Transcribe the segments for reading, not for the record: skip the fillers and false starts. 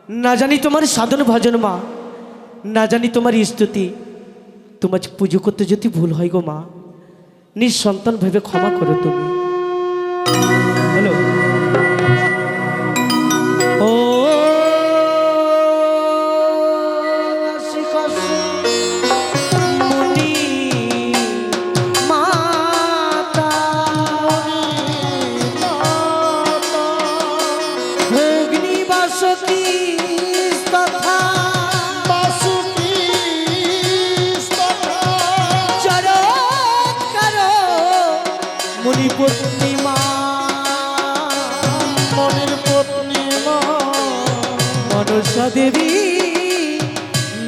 না জানি তোমার সাধন ভজন মা, না জানি তোমার স্তুতি, তোমার পুজো করতে যদি ভুল হয় গো মা, নিঃসন্তান ভেবে ক্ষমা করো তুমি। হ্যালো ও মনসা দেবী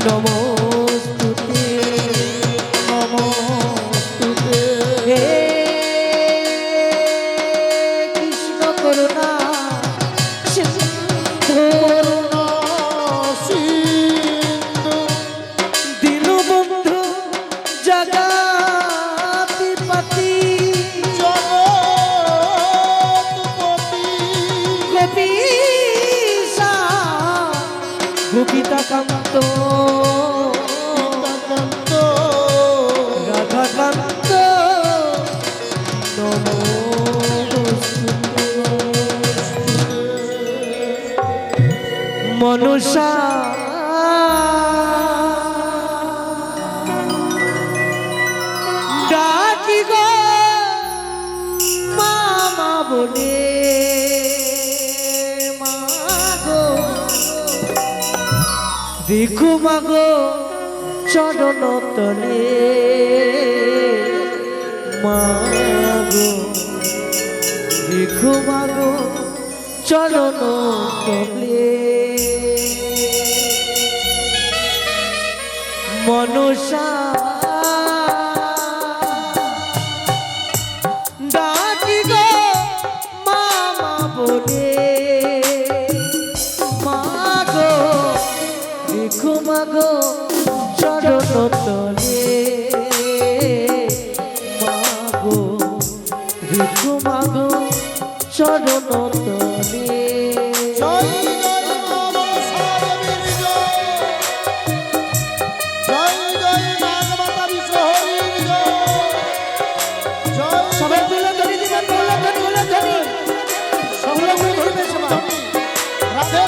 নমস্তুতে নমস্তুতে। হে কৃষ্ণ করুণা করুণা সিন্ধু দীনবন্ধু জগৎপতি গোপিতাকান্ত রাধাকান্ত মনসা ডাকি গো মামা বলে দেখো মাগো চরণ তলে মাগো, দেখো মাগো চরণ তলে মনসা ডাকি গো মামা বলে মাগো, দেখো মাগো চরণ তলে মাগো, দেখো মাগো চরণ তলে। সবাই বলে ধরি দিবেন, বলে ধরি বলে ধরি সবাই বলে ধরবে সবাই। রাধে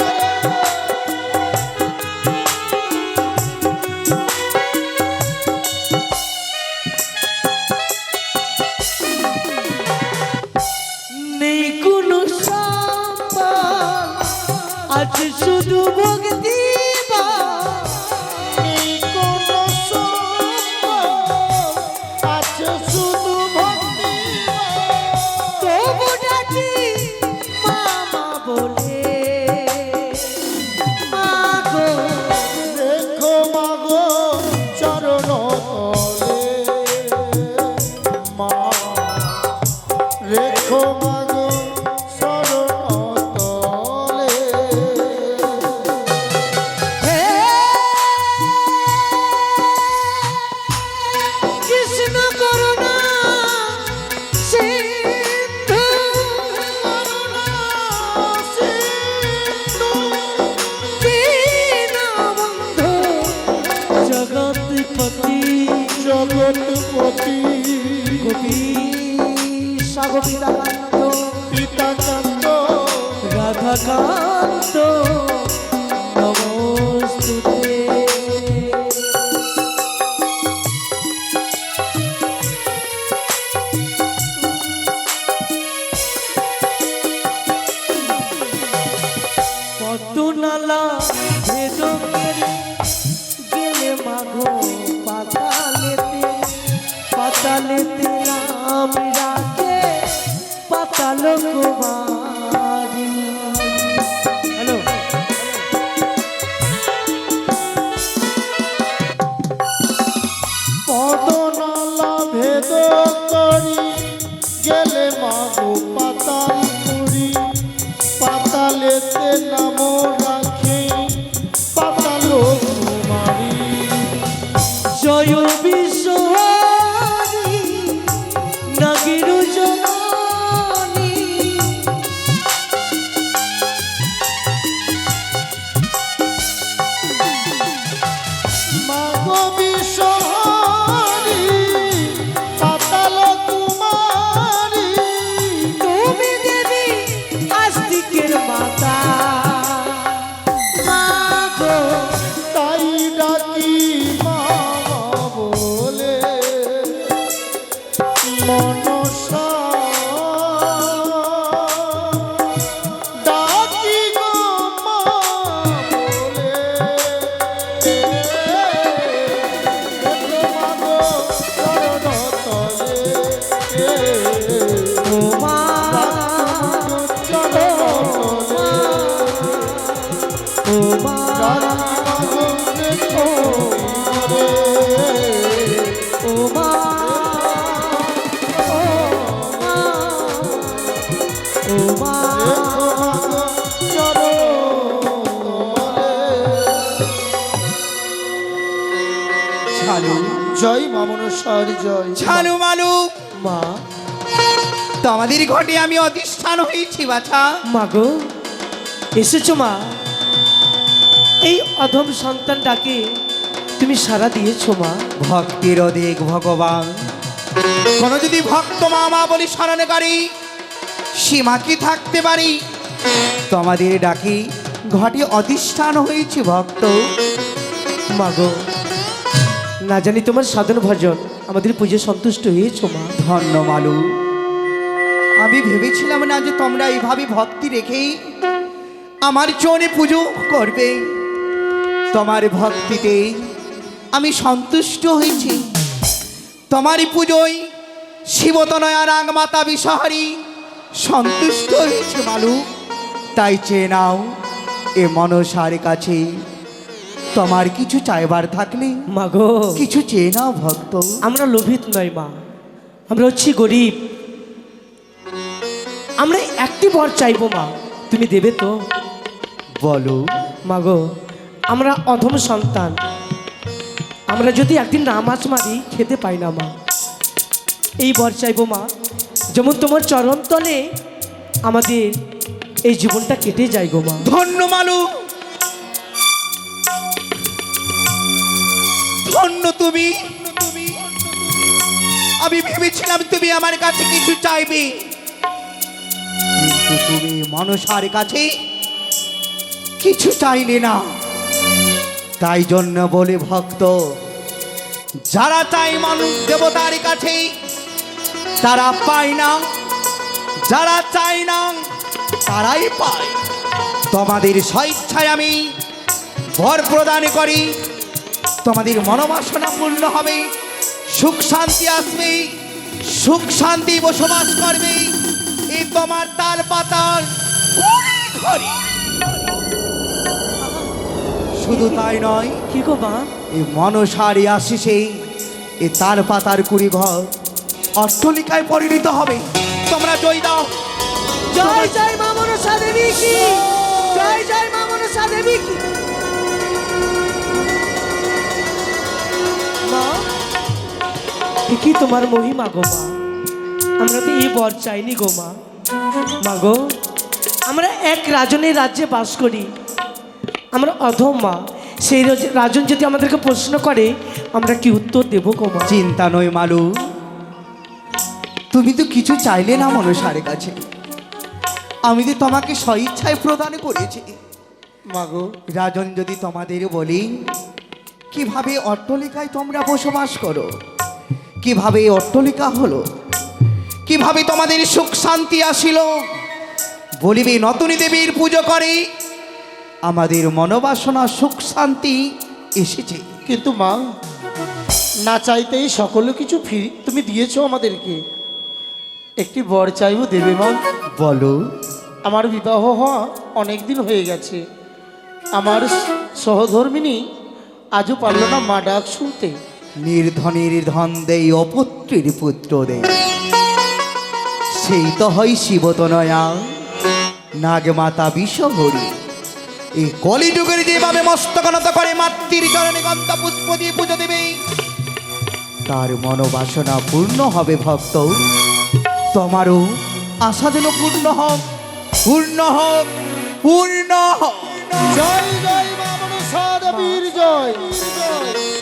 নেই কোনো সম্মান আছে শুধু ভক্তি, নেই কোনো সম্মান আছে শুধু ভক্তি, তবু ডাকি মামা বলে মাগো, দেখো মাগো চরণ তলে মা, রেখো মাগো চরণ তলে। হে কৃষ্ণ করুণা সিন্ধু দীনবন্ধু জগৎপতি জগৎপতি গোপীশা গোপিতাকান্ত পিতাকান্ত রাধাকান্ত নমস্তুতে। কত নালা ভেদ করে গেলে মাগো পাতালেতে, পাতালেতে নাম রাখে পাতাল কুমারী। হ্যালো পদনালা ভেদ করি গেলে মাগো পাতালপুরি, পাতালেতে নাম রাখে পাতাল কুমারী। জয় বিশ্বহরি নাগির জননী ও মা ও ও মা ও মা ছালু জয় মা মনসার জয়। ছালু মালু মা তোমাদের ঘটে আমি অধিষ্ঠান হয়েছি বাছা। মা গো এসেছো মা, এই অধম সন্তান ডাকে তুমি সাড়া দিয়েছো মা। ভক্তির অধিক ভগবান, কোন যদি ভক্ত মা মা বলি স্মরণকারী সীমা কি থাকতে পারি। তোমাদের ডাকি ঘটে অধিষ্ঠান হয়েছি ভক্ত। মা গো না জানি তোমার সাধন ভজন আমাদের পুজো সন্তুষ্ট হয়েছো মা। ধন্য মালু, আমি ভেবেছিলাম না যে তোমরা এইভাবে ভক্তি রেখেই আমার চরণে পুজো করবে। তোমার ভক্তিতে আমি সন্তুষ্ট হয়েছি। তোমারই পুজোয় শিবতনয়া রাগমাতা বিষহারী সন্তুষ্ট হয়েছে মালু। তাই চেয়ে নাও এ মনসার কাছে, তোমার কিছু চাইবার থাকলে মা গো কিছু চেয়ে নাও ভক্ত। আমরা লোভিত নয় মা, আমরা হচ্ছি গরিব। আমরা একটি বর চাইবো মা, তুমি দেবে তো? বলো মা গো আমরা অধম সন্তান, আমরা যদি একদিন না মাছ মারি খেতে পাই না মা। এই বর চাইবো মা, যেমন তোমার চরণ তলে আমাদের এই জীবনটা কেটে যায় গো মা। ধন্য মালু, ধন্য তুমি। আমি ভেবেছিলাম তুমি আমার কাছে কিছু চাইবে, কিন্তু তুমি মনসার কাছে কিছু চাইলে না। তাই জন্য বলে ভক্ত, যারা চাই মানুষ দেবতার কাছে তারা পায় না, যারা চায় না তারাই পায়। তোমাদের স্বেচ্ছায় আমি বর প্রদান করি, তোমাদের মনোবাসনা পূর্ণ হবে, সুখ শান্তি আসবে, সুখ শান্তি বসবাস করবে এই তোমার তাল পাতার ঘরে। শুধু তাই নয়, কি গো মা? এই মনসারী আশিসে এই তাল পাতার কুড়ি ঘর অট্টালিকায় পরিণত হবে। তোমরা জয় দাও। জয় জয় মা মনসা দেবী কি, জয় জয় মা মনসা দেবী কি। মা এ কি তোমার মহিমা গো মা, আমরা তো এই বর চাইনি গো মা। মা গো আমরা এক রাজনের রাজ্যে বাস করি, আমরা অধম মা। সেই রাজন যদি আমাদেরকে প্রশ্ন করে আমরা কি উত্তর দেবো গো মা? চিন্তা নয় মালু, তুমি তো কিছু চাইলে না মনসার কাছে, আমি তো তোমাকে স্বেচ্ছায় প্রদান করেছি। মাগো রাজন যদি তোমাদের বলি কিভাবে অট্টালিকায় তোমরা বসবাস করো, কিভাবে এই অট্টালিকা হলো, কিভাবে তোমাদের সুখ শান্তি আসিল, বলিবে নতুনী দেবীর পুজো করে আমাদের মনোবাসনা সুখ শান্তি এসেছে। কিন্তু মা না চাইতেই সকল কিছু ফিরি তুমি দিয়েছো আমাদেরকে। একটি বর চাইবো, দেবে মা? বলো। আমার বিবাহ হওয়া অনেক দিন হয়ে গেছে, আমার সহধর্মিনী আজও পারল না মা ডাক শুনতে। নির্ধনের ধন দেই, অপুত্রের পুত্র দেই, সেই তো হয় শিবতনয়া নাগমাতা বিষহরী। এই কলিযুগের যেভাবে মস্তকনত করে মাতৃর চরণে গন্ধা পুষ্প দিয়ে পুজো দেবে, তার মনোবাসনা পূর্ণ হবে ভক্ত। তোমারও আশা যেন পূর্ণ হোক, পূর্ণ হোক, পূর্ণ হোক। জয় জয় মা মনসা দেবীর জয়।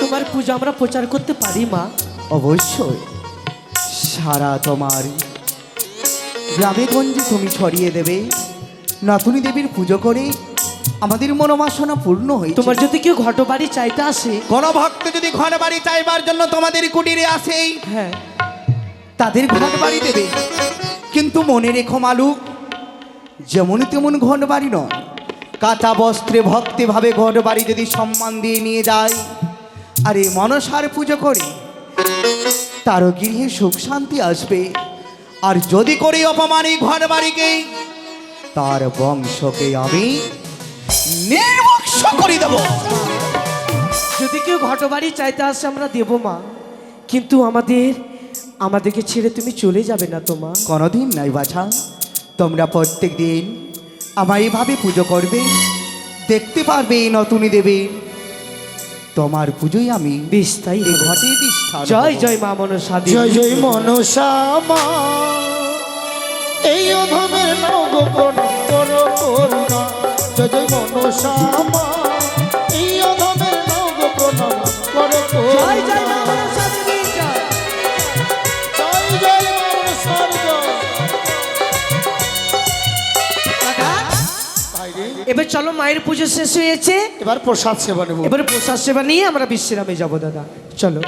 তোমার পূজা আমরা প্রচার করতে পারি মা? অবশ্যই সারা তোমার গ্রামে গঞ্জে তুমি ছড়িয়ে দেবে। নাতুনী দেবীর পুজো করে আমাদের মনোবাসনা পূর্ণ হয়েছে। তোমার যদি কেউ ঘটবাড়ি চাইতে আসে, কোন ভক্ত যদি ঘর বাড়ি চাইবার জন্য তোমাদের কুটিরে আসে, হ্যাঁ তাদের ঘর বাড়ি দেবে। কিন্তু মনে রেখো মালু, যেমন তেমন ঘর বাড়ি নয়, কাঁচা বস্ত্রে ভক্তিভাবে ঘর বাড়ি যদি সম্মান দিয়ে নিয়ে যায় আর এই মনসার পুজো করে, তারও গৃহে সুখ শান্তি আসবে। আর যদি করি অপমান এই ঘর বাড়িকে, তার বংশকে আমি নির্বংশ করে দেব। যদি কেউ ঘটবাড়ি চাইতে আসে আমরা দেবো মা, কিন্তু আমাদেরকে ছেড়ে তুমি চলে যাবে না তো মা? কোনোদিন নাই বাছা, তোমরা প্রত্যেক দিন আমায় এইভাবে পুজো করবে, দেখতে পারবে এই নতুনই দেবে তোমার পুজোই আমি বেশ তাই এই হবে। ঘটে দিষ্ঠা। জয় জয় মা মনসা দেবী। জয় জয় মনসা মা, এই অধমের নব করো করুণা। জয় জয় মনসা মা, এই অধমের নব করো জয় জয় মা করুণা। মনসা দেবী জয়। জয় জয় মনসার জয়। কাকা, বাইরে এবার চলো, মায়ের পুজো শেষ হয়েছে, এবার প্রসাদ সেবা নেব। এবারে প্রসাদ সেবা নিয়ে আমরা বিশ্রামে যাবো দাদা, চলো।